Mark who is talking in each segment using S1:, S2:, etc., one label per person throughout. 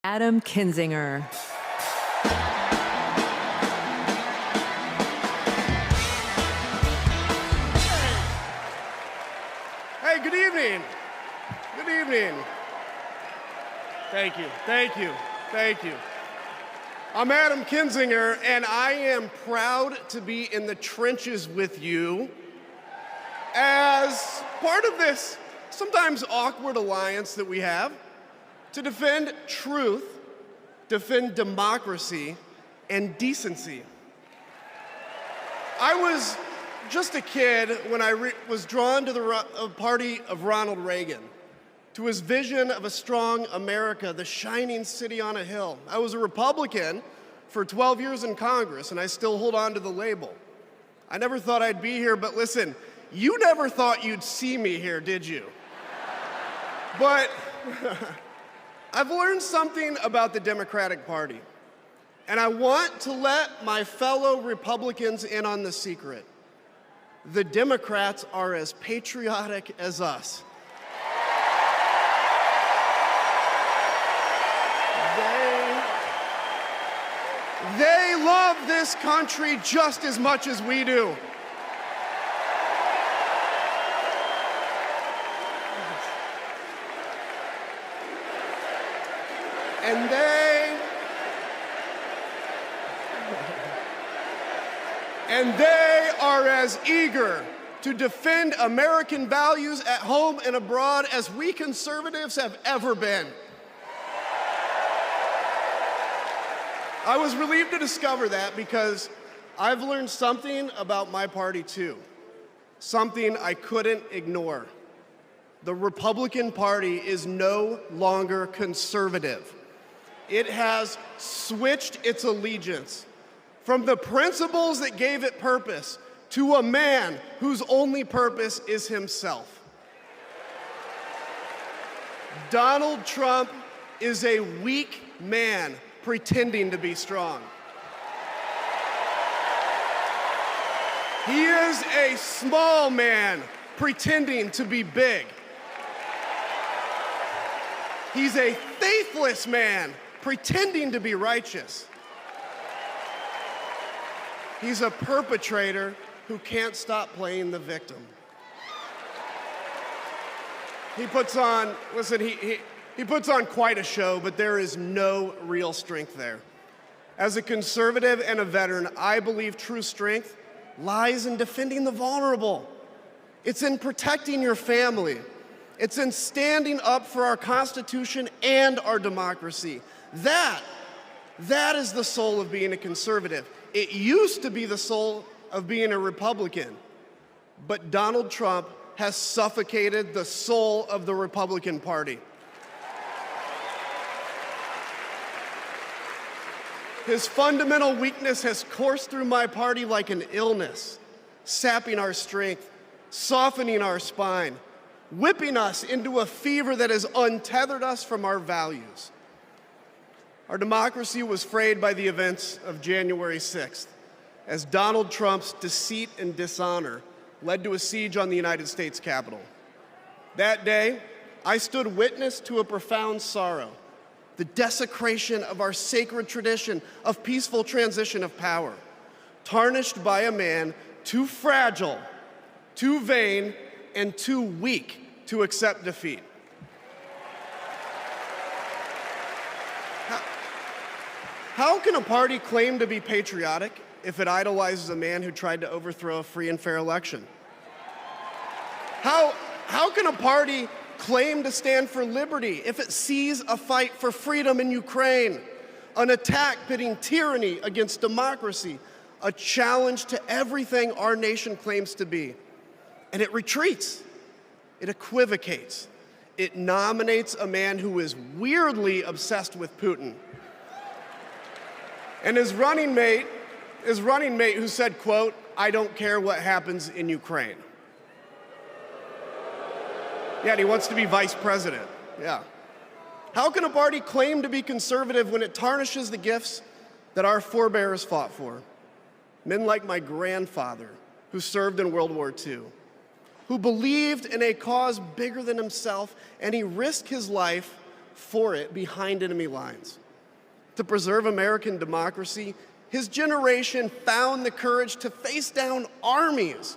S1: Adam Kinzinger.
S2: Hey, good evening. Good evening. Thank you, thank you, thank you. I'm Adam Kinzinger, and I am proud to be in the trenches with you as part of this sometimes awkward alliance that we have to defend truth, defend democracy, and decency. I was just a kid when I was drawn to the party of Ronald Reagan, to his vision of a strong America, the shining city on a hill. I was a Republican for 12 years in Congress, and I still hold on to the label. I never thought I'd be here, but listen, you never thought you'd see me here, did you? But I've learned something about the Democratic Party, and I want to let my fellow Republicans in on the secret. The Democrats are as patriotic as us. They love this country just as much as we do. And they are as eager to defend American values at home and abroad as we conservatives have ever been. I was relieved to discover that because I've learned something about my party too, something I couldn't ignore. The Republican Party is no longer conservative. It has switched its allegiance from the principles that gave it purpose to a man whose only purpose is himself. Donald Trump is a weak man pretending to be strong. He is a small man pretending to be big. He's a faithless man pretending to be righteous. He's a perpetrator who can't stop playing the victim. He puts on quite a show, but there is no real strength there. As a conservative and a veteran, I believe true strength lies in defending the vulnerable. It's in protecting your family. It's in standing up for our Constitution and our democracy. That is the soul of being a conservative. It used to be the soul of being a Republican, but Donald Trump has suffocated the soul of the Republican Party. His fundamental weakness has coursed through my party like an illness, sapping our strength, softening our spine, whipping us into a fever that has untethered us from our values. Our democracy was frayed by the events of January 6th, as Donald Trump's deceit and dishonor led to a siege on the United States Capitol. That day, I stood witness to a profound sorrow, the desecration of our sacred tradition of peaceful transition of power, tarnished by a man too fragile, too vain, and too weak to accept defeat. How can a party claim to be patriotic if it idolizes a man who tried to overthrow a free and fair election? How can a party claim to stand for liberty if it sees a fight for freedom in Ukraine, an attack pitting tyranny against democracy, a challenge to everything our nation claims to be, and it retreats, it equivocates, it nominates a man who is weirdly obsessed with Putin? And his running mate who said, quote, "I don't care what happens in Ukraine." Yeah, and he wants to be vice president. Yeah. How can a party claim to be conservative when it tarnishes the gifts that our forebears fought for? Men like my grandfather, who served in World War II, who believed in a cause bigger than himself, and he risked his life for it behind enemy lines. To preserve American democracy, his generation found the courage to face down armies.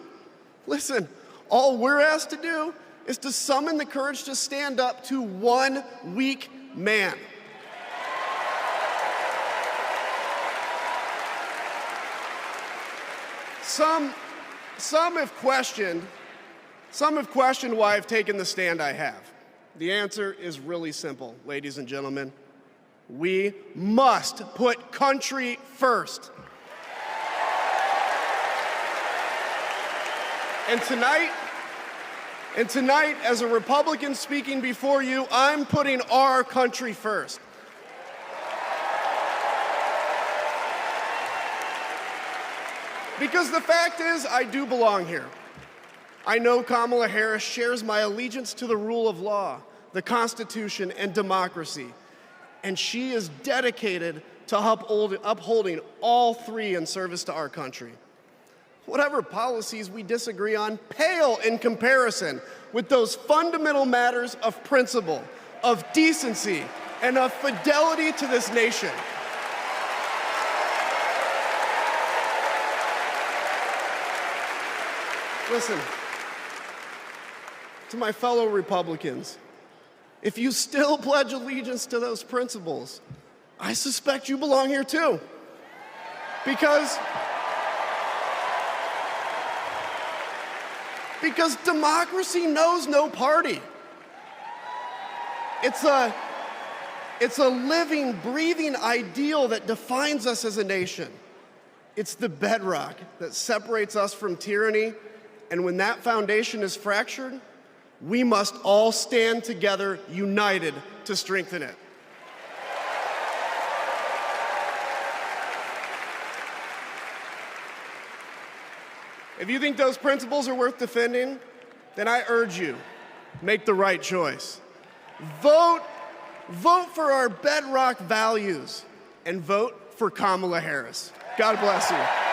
S2: Listen, all we're asked to do is to summon the courage to stand up to one weak man. Some have questioned why I've taken the stand I have. The answer is really simple, ladies and gentlemen. We must put country first. And tonight, as a Republican speaking before you, I'm putting our country first. Because the fact is, I do belong here. I know Kamala Harris shares my allegiance to the rule of law, the Constitution, and democracy. And she is dedicated to upholding all three in service to our country. Whatever policies we disagree on pale in comparison with those fundamental matters of principle, of decency, and of fidelity to this nation. Listen, to my fellow Republicans, if you still pledge allegiance to those principles, I suspect you belong here too. Because democracy knows no party. It's a living, breathing ideal that defines us as a nation. It's the bedrock that separates us from tyranny, and when that foundation is fractured, we must all stand together, united, to strengthen it. If you think those principles are worth defending, then I urge you, make the right choice. Vote for our bedrock values, and vote for Kamala Harris. God bless you.